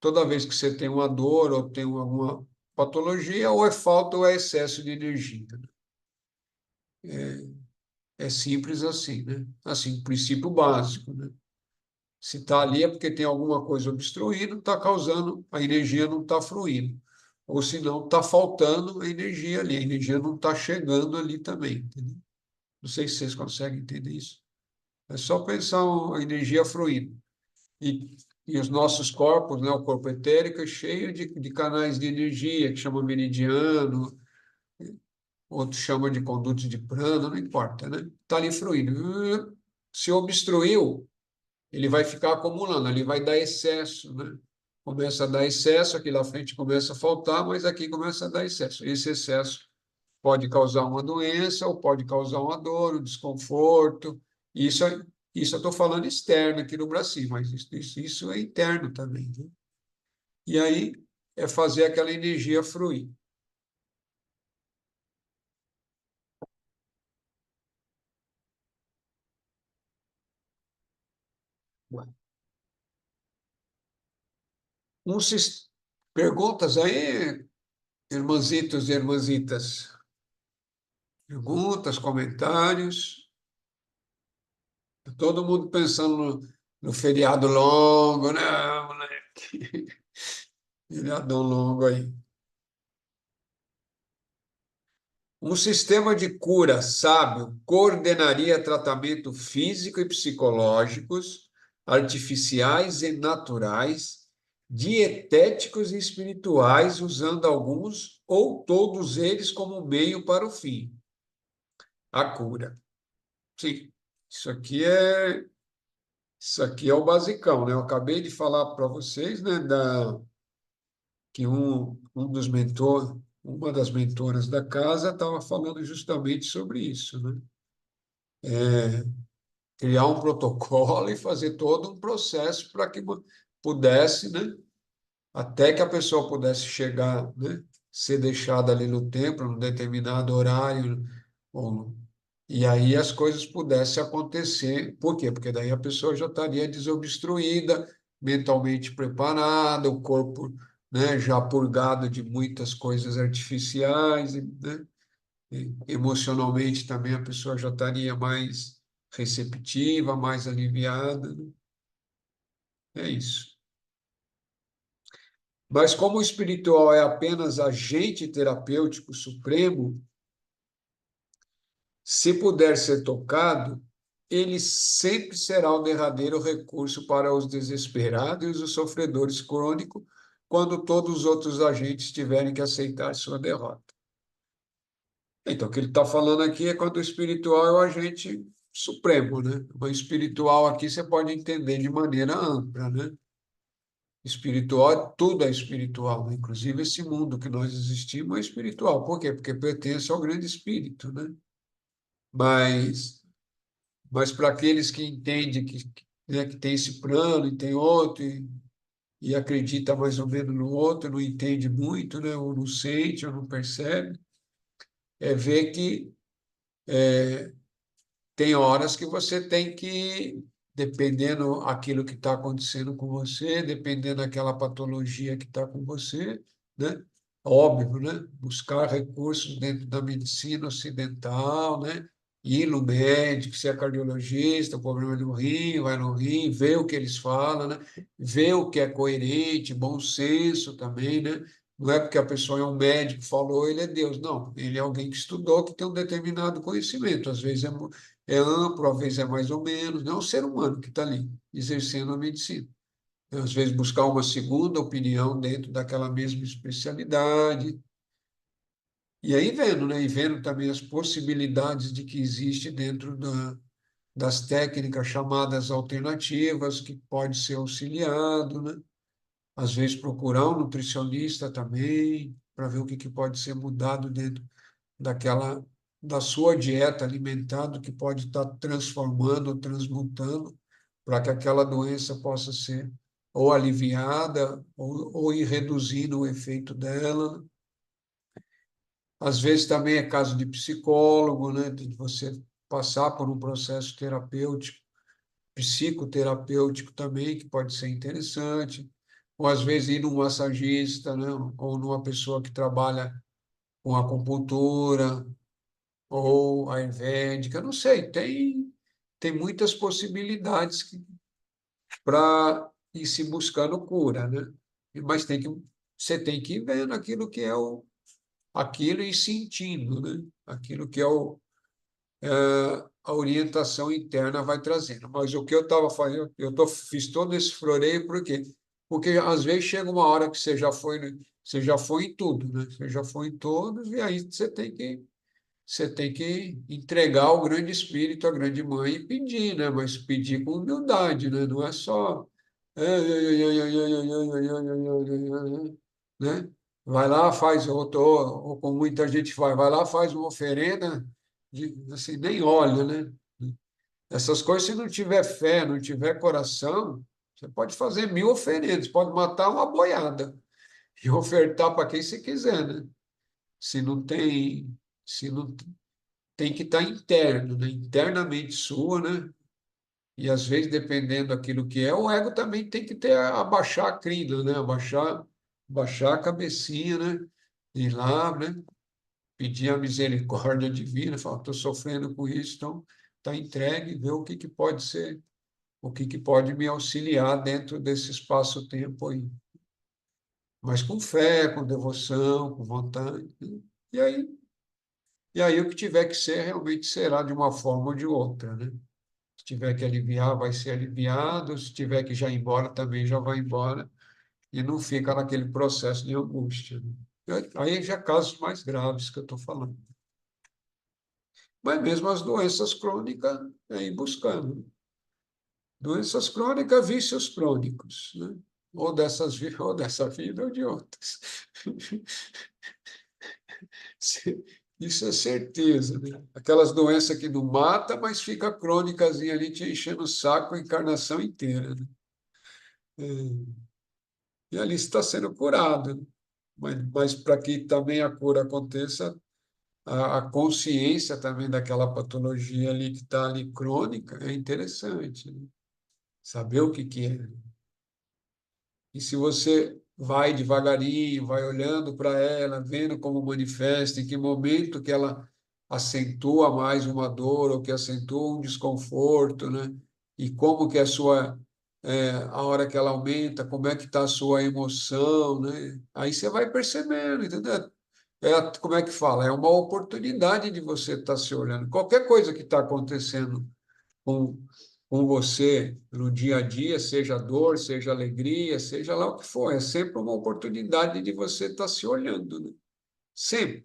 toda vez que você tem uma dor ou tem alguma patologia, ou é falta ou é excesso de energia, né? É simples assim, né? Assim, princípio básico, né? Se está ali é porque tem alguma coisa obstruindo, está causando, a energia não está fluindo. Ou se não, está faltando a energia ali, a energia não está chegando ali também, entendeu? Não sei se vocês conseguem entender isso. É só pensar a energia fluindo. E, e os nossos corpos, né, o corpo etérico é cheio de canais de energia, que chama meridiano, outros chamam de condutos de prana, não importa, né? Está ali fluindo. Se obstruiu, ele vai ficar acumulando, ele vai dar excesso, né? Começa a dar excesso, aqui na frente começa a faltar, mas aqui começa a dar excesso. Esse excesso pode causar uma doença ou pode causar uma dor, um desconforto. Isso, isso eu estou falando externo aqui no Brasil, mas isso é interno também, né? E aí é fazer aquela energia fluir. Um, perguntas aí, irmãzitos e irmãzitas? Perguntas, comentários? Todo mundo pensando no feriado longo, né, moleque? Feriadão longo aí. Um sistema de cura sábio coordenaria tratamento físico e psicológicos, artificiais e naturais, dietéticos e espirituais, usando alguns ou todos eles como meio para o fim, a cura. Sim, isso aqui é o basicão, né? Eu acabei de falar para vocês, né, que um dos mentores, uma das mentoras da casa estava falando justamente sobre isso, né? Criar um protocolo e fazer todo um processo para que pudesse, né, até que a pessoa pudesse chegar, né, ser deixada ali no templo, num determinado horário, ou, e aí as coisas pudessem acontecer. Por quê? Porque daí a pessoa já estaria desobstruída, mentalmente preparada, o corpo, né, já purgado de muitas coisas artificiais, né? E emocionalmente também a pessoa já estaria mais receptiva, mais aliviada, né? É isso. Mas como o espiritual é apenas agente terapêutico supremo, se puder ser tocado, ele sempre será o derradeiro recurso para os desesperados e os sofredores crônicos, quando todos os outros agentes tiverem que aceitar sua derrota. Então, o que ele está falando aqui é quando o espiritual é o agente supremo, né? O espiritual aqui você pode entender de maneira ampla, né? Espiritual, tudo é espiritual, né? Inclusive esse mundo que nós existimos é espiritual. Por quê? Porque pertence ao grande espírito, né? Mas, mas para aqueles que entendem né, que tem esse plano e tem outro, e acredita mais ou menos no outro, não entende muito, né? Ou não sente, ou não percebe, é ver que tem horas que você tem que, dependendo aquilo que está acontecendo com você, dependendo daquela patologia que está com você, né? Óbvio, né? Buscar recursos dentro da medicina ocidental, né? Ir no médico, se é cardiologista, o problema é no rim, vai no rim, ver o que eles falam, né? Ver o que é coerente, bom senso também, né? Não é porque a pessoa é um médico, falou, ele é Deus. Não, ele é alguém que estudou, que tem um determinado conhecimento. Às vezes é amplo, às vezes é mais ou menos, não é um ser humano que está ali exercendo a medicina. Às vezes buscar uma segunda opinião dentro daquela mesma especialidade. E aí vendo, né? E vendo também as possibilidades de que existe dentro das técnicas chamadas alternativas, que pode ser auxiliado, né? Às vezes procurar um nutricionista também, para ver o que pode ser mudado dentro daquela da sua dieta alimentar, do que pode estar transformando ou transmutando para que aquela doença possa ser ou aliviada ou ir reduzindo o efeito dela. Às vezes também é caso de psicólogo, né, de você passar por um processo terapêutico, psicoterapêutico também, que pode ser interessante, ou às vezes ir num massagista, né, ou numa pessoa que trabalha com acupuntura, ou ayurvédica, não sei, tem muitas possibilidades para ir se buscando cura, né? Mas você tem que ir vendo aquilo que é aquilo e sentindo, né? Aquilo que a orientação interna vai trazendo. Mas o que eu estava fazendo, fiz todo esse floreio, por quê? Porque às vezes chega uma hora que você já foi em tudo, né? Você já foi em todos, e aí você tem que entregar ao grande espírito, à grande mãe e pedir, né? Mas pedir com humildade, né? Não é só, né? Vai lá, faz, ou como muita gente faz, vai lá, faz uma oferenda, assim, nem olha, né? Essas coisas, se não tiver fé, não tiver coração, você pode fazer 1000 oferendas, pode matar uma boiada e ofertar para quem você quiser, né? Se não tem, se não tem que estar interno, né? Internamente sua, né? E às vezes, dependendo daquilo que é, o ego também tem que ter abaixar a crina, né? Baixar a cabecinha, né? Ir lá, né? Pedir a misericórdia divina, falar, estou sofrendo com isso, então está entregue, ver o que pode ser, o que pode me auxiliar dentro desse espaço-tempo aí. Mas com fé, com devoção, com vontade, né? E aí, e aí o que tiver que ser, realmente será de uma forma ou de outra, né? Se tiver que aliviar, vai ser aliviado. Se tiver que já ir embora, também já vai embora. e não fica naquele processo de angústia, né? Aí já casos mais graves que eu estou falando. Mas mesmo as doenças crônicas, é ir buscando. Doenças crônicas, vícios crônicos, né? Ou ou dessa vida ou de outras. Isso é certeza, né? Aquelas doenças que não mata, mas fica crônicazinha ali te enchendo o saco a encarnação inteira, né? E ali está sendo curado, né? Mas para que também a cura aconteça, a consciência também daquela patologia ali que está ali crônica é interessante, né? Saber o que que é. E se você vai devagarinho, vai olhando para ela, vendo como manifesta, em que momento que ela acentua mais uma dor ou que acentua um desconforto, né? E como que a hora que ela aumenta, como é que está a sua emoção, né? Aí você vai percebendo, entendeu? Como é que fala? É uma oportunidade de você estar se olhando. Qualquer coisa que está acontecendo com, com você no dia a dia, seja dor, seja alegria, seja lá o que for, é sempre uma oportunidade de você estar se olhando, né? Sempre.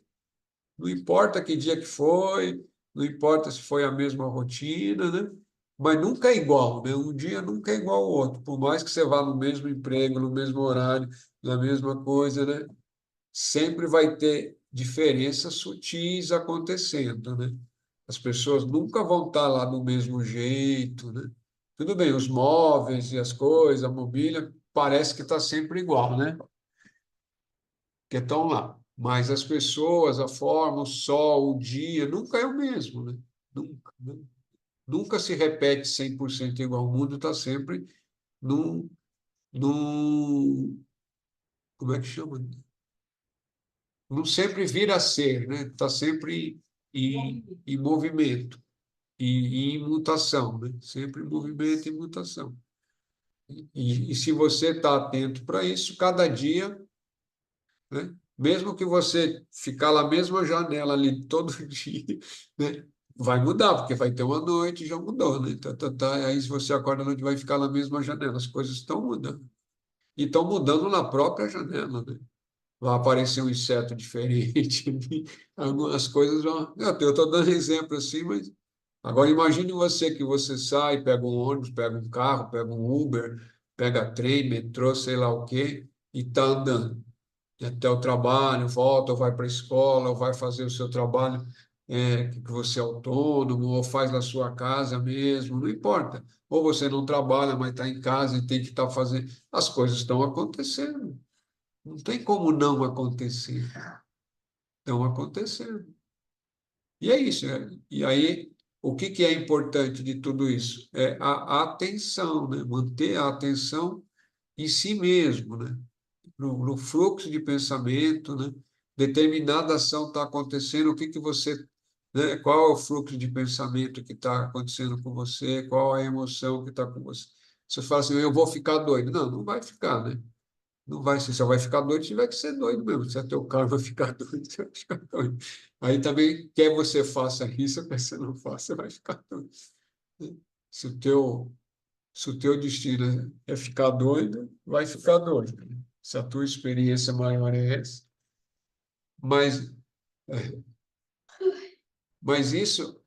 Não importa que dia que foi, não importa se foi a mesma rotina, né? Mas nunca é igual, né? Um dia nunca é igual ao outro, por mais que você vá no mesmo emprego, no mesmo horário, na mesma coisa, né? Sempre vai ter diferenças sutis acontecendo, né? As pessoas nunca vão estar lá do mesmo jeito, né? Tudo bem, os móveis e as coisas, a mobília, parece que está sempre igual, né? Que estão lá. Mas as pessoas, a forma, o sol, o dia, nunca é o mesmo, né? Nunca, né? Nunca se repete 100% igual. O mundo está sempre num, num, como é que chama? Não sempre vira a ser, né? Está sempre em movimento e em mutação, né? Sempre em movimento e mutação. E se você está atento para isso, cada dia, né? Mesmo que você ficar na mesma janela ali todo dia, né? Vai mudar, porque vai ter uma noite e já mudou, né? Aí se você acorda à noite, vai ficar na mesma janela. As coisas estão mudando. E estão mudando na própria janela, né? Vai aparecer um inseto diferente, algumas coisas vão. Eu estou dando exemplo assim, mas agora imagine você que você sai, pega um ônibus, pega um carro, pega um Uber, pega trem, metrô, sei lá o quê, e está andando até o trabalho, volta, ou vai para a escola, ou vai fazer o seu trabalho, que você é autônomo, ou faz na sua casa mesmo, não importa. Ou você não trabalha, mas está em casa e tem que estar fazendo. As coisas estão acontecendo. Não tem como não acontecer. Estão acontecendo. E é isso. E aí, o que que é importante de tudo isso? É a atenção, né? Manter a atenção em si mesmo, né? No fluxo de pensamento, né? Determinada ação está acontecendo, o que que você, né? Qual é o fluxo de pensamento que está acontecendo com você? Qual é a emoção que está com você? Você fala assim, eu vou ficar doido. Não, não vai ficar, né? Não vai ser, só vai ficar doido se tiver que ser doido mesmo. Se é teu carro vai ficar doido, você vai ficar doido. Aí também, quer você faça isso, quer você não faça, você vai ficar doido. Se o teu, se o teu destino é ficar doido, vai ficar doido. Se a tua experiência maior é essa. Mas, é, mas isso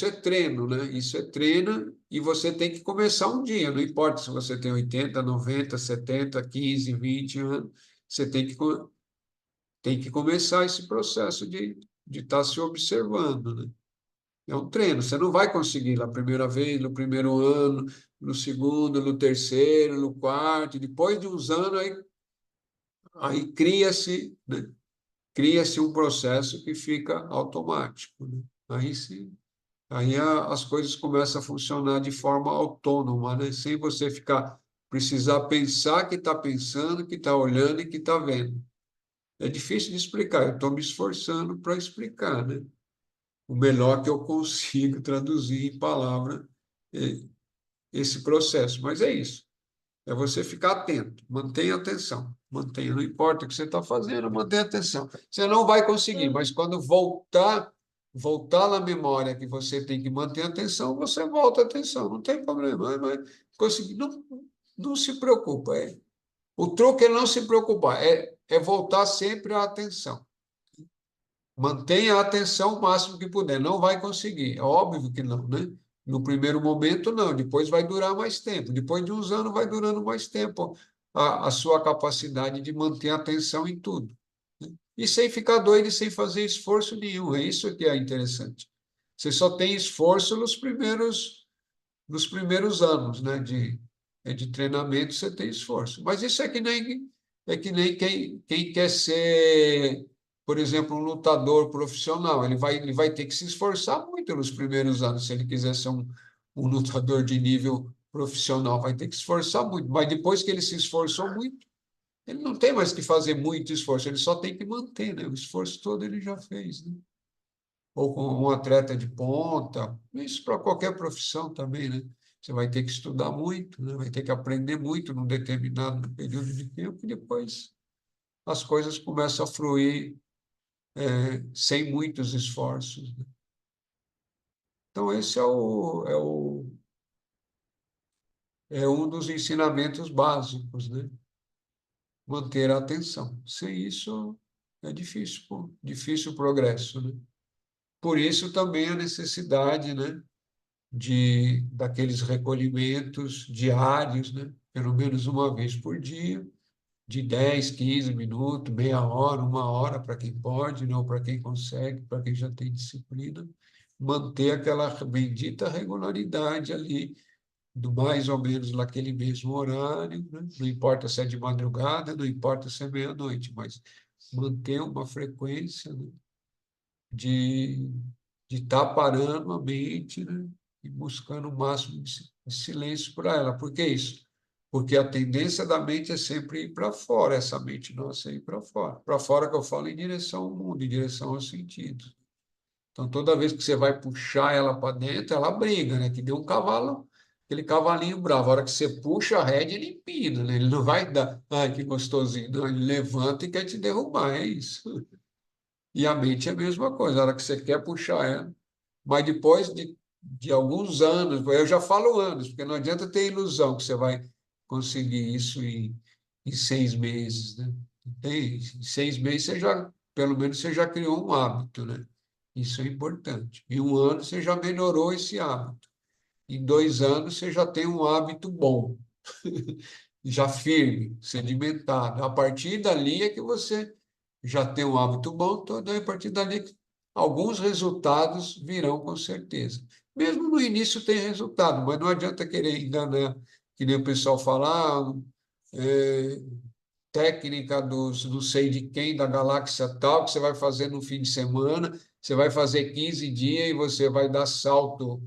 é treino, né? Isso é treino e você tem que começar um dia. Não importa se você tem 80, 90, 70, 15, 20 anos. Você tem que começar esse processo de estar se observando, né? É um treino. Você não vai conseguir na primeira vez, no primeiro ano, no segundo, no terceiro, no quarto. Depois de uns anos, aí cria-se, né? Cria-se um processo que fica automático, né? Aí sim, as coisas começam a funcionar de forma autônoma, né? Sem você precisar pensar que está pensando, que está olhando e que está vendo. É difícil de explicar, eu estou me esforçando para explicar, né? O melhor que eu consigo traduzir em palavra esse processo. Mas é isso, é você ficar atento, mantenha atenção, mantenha, não importa o que você está fazendo, mantenha atenção. Você não vai conseguir, mas quando voltar na memória que você tem que manter atenção, você volta a atenção, não tem problema. Conseguir, não se preocupa, O truque é não se preocupar, é voltar sempre à atenção. Mantenha a atenção o máximo que puder. Não vai conseguir, é óbvio que não, né? No primeiro momento, não. Depois vai durar mais tempo. Depois de uns anos, vai durando mais tempo a sua capacidade de manter a atenção em tudo. E sem ficar doido e sem fazer esforço nenhum. É isso que é interessante. Você só tem esforço nos primeiros anos, né, de treinamento, você tem esforço. Mas isso é que nem quem quer ser, por exemplo, um lutador profissional. Ele vai ter que se esforçar muito nos primeiros anos, se ele quiser ser um lutador de nível profissional. Vai ter que se esforçar muito. Mas depois que ele se esforçou muito, ele não tem mais que fazer muito esforço, ele só tem que manter, né? O esforço todo ele já fez, né? Ou com um atleta de ponta, isso para qualquer profissão também, né? Você vai ter que estudar muito, né? Vai ter que aprender muito num determinado período de tempo e depois as coisas começam a fluir sem muitos esforços, né? Então, esse é um dos ensinamentos básicos, né? Manter a atenção. Sem isso, é difícil, pô, difícil o progresso, né? Por isso também a necessidade, né, daqueles recolhimentos diários, né, pelo menos uma vez por dia, de 10, 15 minutos, meia hora, uma hora, para quem pode, não para quem consegue, para quem já tem disciplina, manter aquela bendita regularidade ali, do mais ou menos naquele mesmo horário, né? Não importa se é de madrugada, não importa se é meia-noite, mas manter uma frequência, né, de estar parando a mente, né? E buscando o máximo de silêncio para ela. Por que isso? Porque a tendência da mente é sempre ir para fora, essa mente nossa é ir para fora. Para fora que eu falo em direção ao mundo, em direção aos sentidos. Então, toda vez que você vai puxar ela para dentro, ela briga, né? Que nem um cavalo, aquele cavalinho bravo. A hora que você puxa a rédea, ele empina, né? Ele não vai dar, ai, que gostosinho. Não, ele levanta e quer te derrubar, é isso. E a mente é a mesma coisa, a hora que você quer puxar ela. Mas depois de alguns anos, eu já falo anos, porque não adianta ter ilusão que você vai conseguir isso em 6 meses, né? Em 6 meses você já, pelo menos você já criou um hábito, né? Isso é importante. Em um ano você já melhorou esse hábito. Em 2 anos você já tem um hábito bom, já firme, sedimentado. A partir dali é que você já tem um hábito bom, então a partir dali alguns resultados virão com certeza. Mesmo no início tem resultado, mas não adianta querer enganar, que nem o pessoal fala, é, técnica dos não sei de quem, da galáxia tal, que você vai fazer no fim de semana, você vai fazer 15 dias e você vai dar salto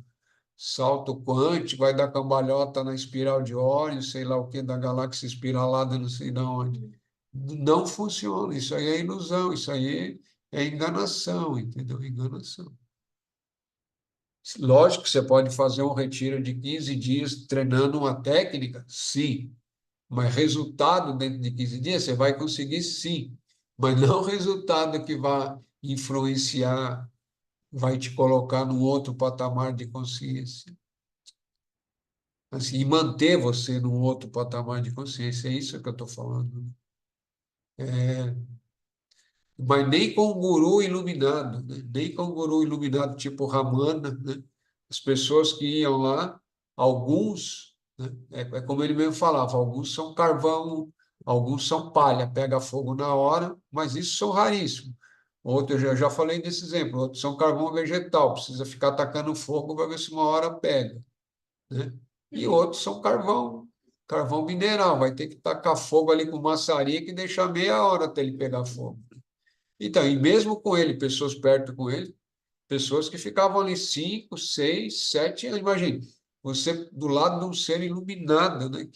quântico, vai dar cambalhota na espiral de Órion, sei lá o que, da galáxia espiralada, não sei de onde. Não funciona, isso aí é ilusão, isso aí é enganação, entendeu? Enganação. Lógico que você pode fazer um retiro de 15 dias treinando uma técnica, sim, mas resultado dentro de 15 dias você vai conseguir, sim, mas não resultado que vai influenciar, vai te colocar num outro patamar de consciência. Assim, e manter você num outro patamar de consciência, é isso que eu estou falando. É, mas nem com um guru iluminado, né? Nem com um guru iluminado tipo Ramana, né? As pessoas que iam lá, alguns, né? É como ele mesmo falava, alguns são carvão, alguns são palha, pega fogo na hora, mas isso são raríssimos. Outros, eu já falei desse exemplo, outros são carvão vegetal, precisa ficar atacando fogo para ver se uma hora pega, né? E outros são carvão mineral, vai ter que tacar fogo ali com maçarica e deixar meia hora até ele pegar fogo. Então, e mesmo com ele, pessoas perto com ele, pessoas que ficavam ali 5, 6, 7 anos. Imagine, você do lado de um ser iluminado, né?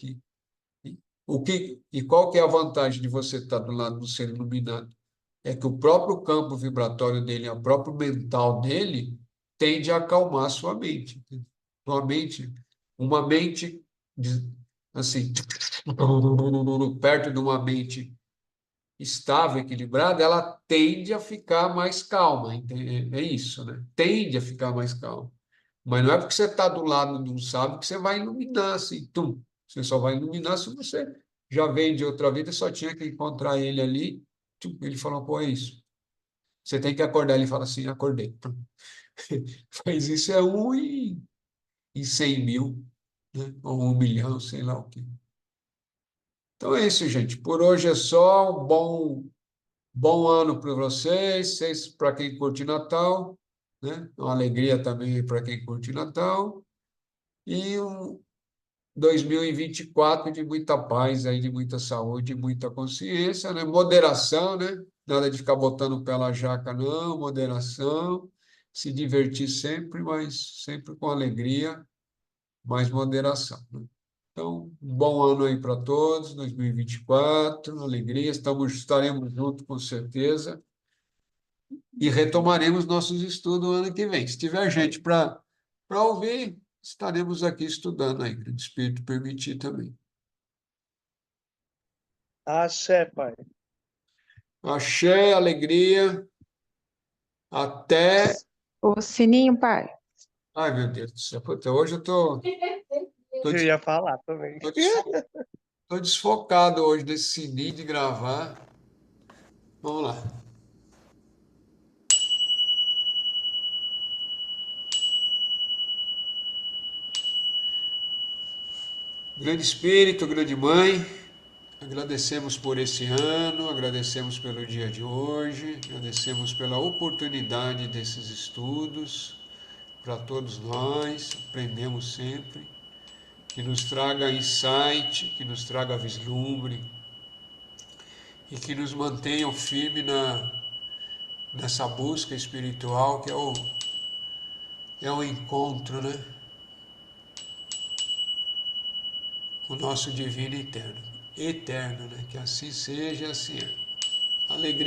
E qual que é a vantagem de você estar do lado do ser iluminado? É que o próprio campo vibratório dele, o próprio mental dele, tende a acalmar a sua mente. Uma mente assim, perto de uma mente estável, equilibrada, ela tende a ficar mais calma. É isso, né? Tende a ficar mais calma. Mas não é porque você está do lado de um sábio que você vai iluminar assim, tum. Você só vai iluminar se você já veio de outra vida, só tinha que encontrar ele ali. Ele falou, pô, é isso. Você tem que acordar. Ele fala assim, acordei. Faz isso é em 100 mil, né? Ou 1 milhão, sei lá o quê. Então é isso, gente. Por hoje é só. Bom ano para vocês, para quem curte Natal, né? Uma alegria também para quem curte Natal. E um 2024 de muita paz aí, de muita saúde, muita consciência, né? Moderação, né? Nada de ficar botando o pé na jaca, não. Moderação. Se divertir sempre, mas sempre com alegria, mais moderação, né? Então, um bom ano aí para todos, 2024, alegria, estaremos juntos com certeza e retomaremos nossos estudos ano que vem. Se tiver gente para ouvir, estaremos aqui estudando aí, que o Espírito permitir também. Axé, pai. Axé, alegria, até... O sininho, pai. Ai, meu Deus do céu, puta, hoje eu tô Eu ia falar também. tô desfocado hoje desse sininho de gravar. Vamos lá. Grande Espírito, grande Mãe, agradecemos por esse ano, agradecemos pelo dia de hoje, agradecemos pela oportunidade desses estudos para todos nós, aprendemos sempre, que nos traga insight, que nos traga vislumbre e que nos mantenham firme nessa busca espiritual que é o encontro, né? Com o nosso divino eterno, né? Que assim seja, assim é. Alegria.